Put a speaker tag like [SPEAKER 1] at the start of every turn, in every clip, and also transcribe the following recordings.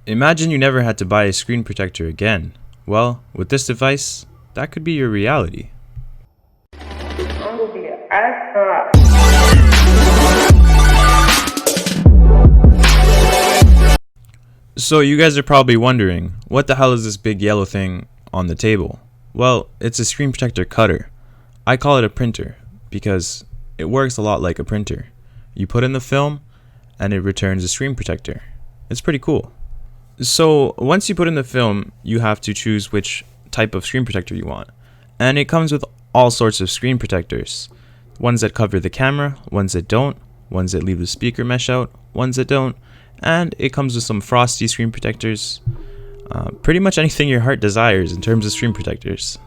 [SPEAKER 1] Imagine you never had to buy a screen protector again. Well, with this device, that could be your reality. So you guys are probably wondering, what the hell is this big yellow thing on the table? Well, it's a screen protector cutter. I call it a printer because it works a lot like a printer. You put in the film and it returns a screen protector. It's pretty cool. So once you put in the film, you have to choose which type of screen protector you want. And it comes with all sorts of screen protectors. Ones that cover the camera, ones that don't, ones that leave the speaker mesh out, ones that don't. And it comes with some frosty screen protectors. Pretty much anything your heart desires in terms of screen protectors.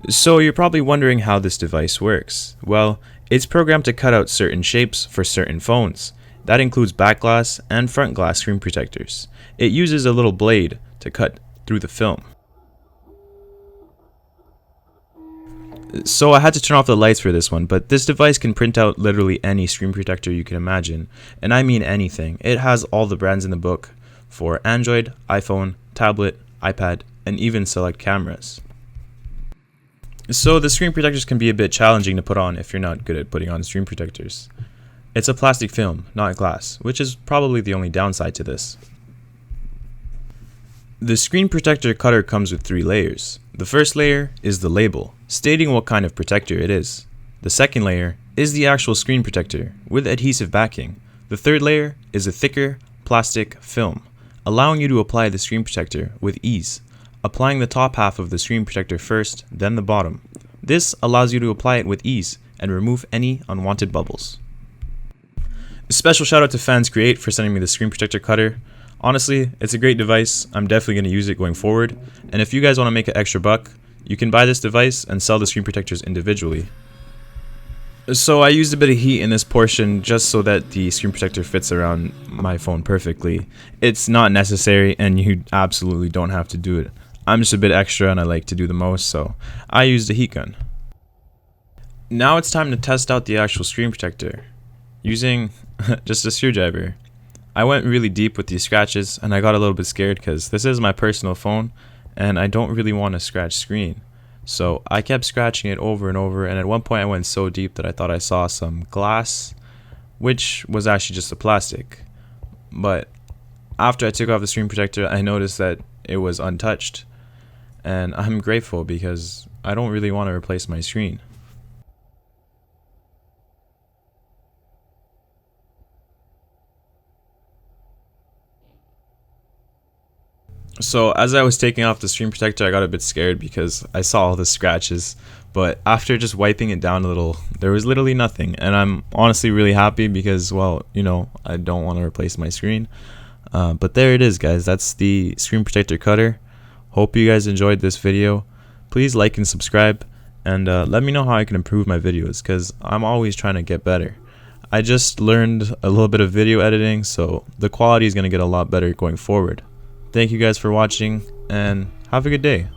[SPEAKER 1] So you're probably wondering how this device works. Well, it's programmed to cut out certain shapes for certain phones. That includes back glass and front glass screen protectors. It uses a little blade to cut through the film. So I had to turn off the lights for this one, but this device can print out literally any screen protector you can imagine. And I mean anything. It has all the brands in the book for Android, iPhone, tablet, iPad, and even select cameras. So the screen protectors can be a bit challenging to put on if you're not good at putting on screen protectors. It's a plastic film, not glass, which is probably the only downside to this. The screen protector cutter comes with 3 layers. The first layer is the label, stating what kind of protector it is. The second layer is the actual screen protector, with adhesive backing. The third layer is a thicker plastic film, allowing you to apply the screen protector with ease, applying the top half of the screen protector first, then the bottom. This allows you to apply it with ease and remove any unwanted bubbles. A special shout out to FansCreate for sending me the screen protector cutter. Honestly, it's a great device. I'm definitely going to use it going forward. And if you guys want to make an extra buck, you can buy this device and sell the screen protectors individually. So I used a bit of heat in this portion just so that the screen protector fits around my phone perfectly. It's not necessary and you absolutely don't have to do it. I'm just a bit extra and I like to do the most, so I used a heat gun. Now it's time to test out the actual screen protector using just a screwdriver. I went really deep with these scratches and I got a little bit scared because this is my personal phone and I don't really want to scratch screen. So I kept scratching it over and over, and at one point I went so deep that I thought I saw some glass, which was actually just a plastic. But after I took off the screen protector, I noticed that it was untouched. And I'm grateful because I don't really want to replace my screen. So as I was taking off the screen protector, I got a bit scared because I saw all the scratches, but after just wiping it down a little, there was literally nothing, and I'm honestly really happy because, well, you know, I don't want to replace my screen. But there it is, guys. That's the screen protector cutter. Hope you guys enjoyed this video. Please like and subscribe, and let me know how I can improve my videos because I'm always trying to get better. I just learned a little bit of video editing, so the quality is going to get a lot better going forward. Thank you guys for watching, and have a good day.